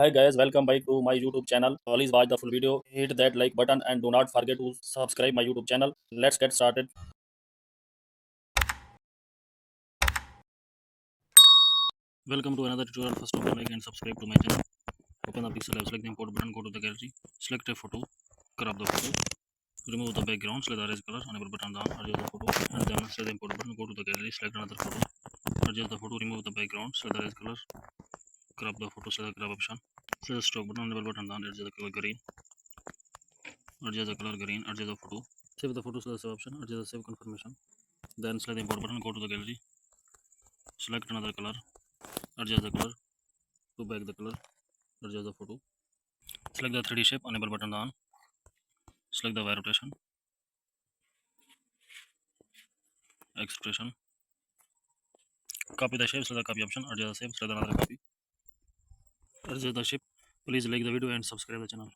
Hi guys, welcome back to my YouTube channel. Please watch the full video, hit that like button and do not forget to subscribe my YouTube channel. Let's get started. Welcome to another tutorial. First open like and subscribe to my channel. Open the pixel app, select the import button, go to the gallery, select a photo, crop the photo, remove the background, select the erase color, enable button down, adjust the photo, and then select the import button, go to the gallery, select another photo, adjust the photo, remove the background, select the erase color, crop the photo, select the crop option, select the stroke button, enable button down, adjust the color green, adjust the photo, save the photo, select the save option, adjust the save confirmation, then select the import button, go to the gallery, select another color, adjust the color, go back the color, adjust the photo, select the 3D shape, enable button on, select the Y rotation, expression, copy the shape, select the copy option, adjust the shape, select another copy, adjust the shape. Please like the video and subscribe the channel.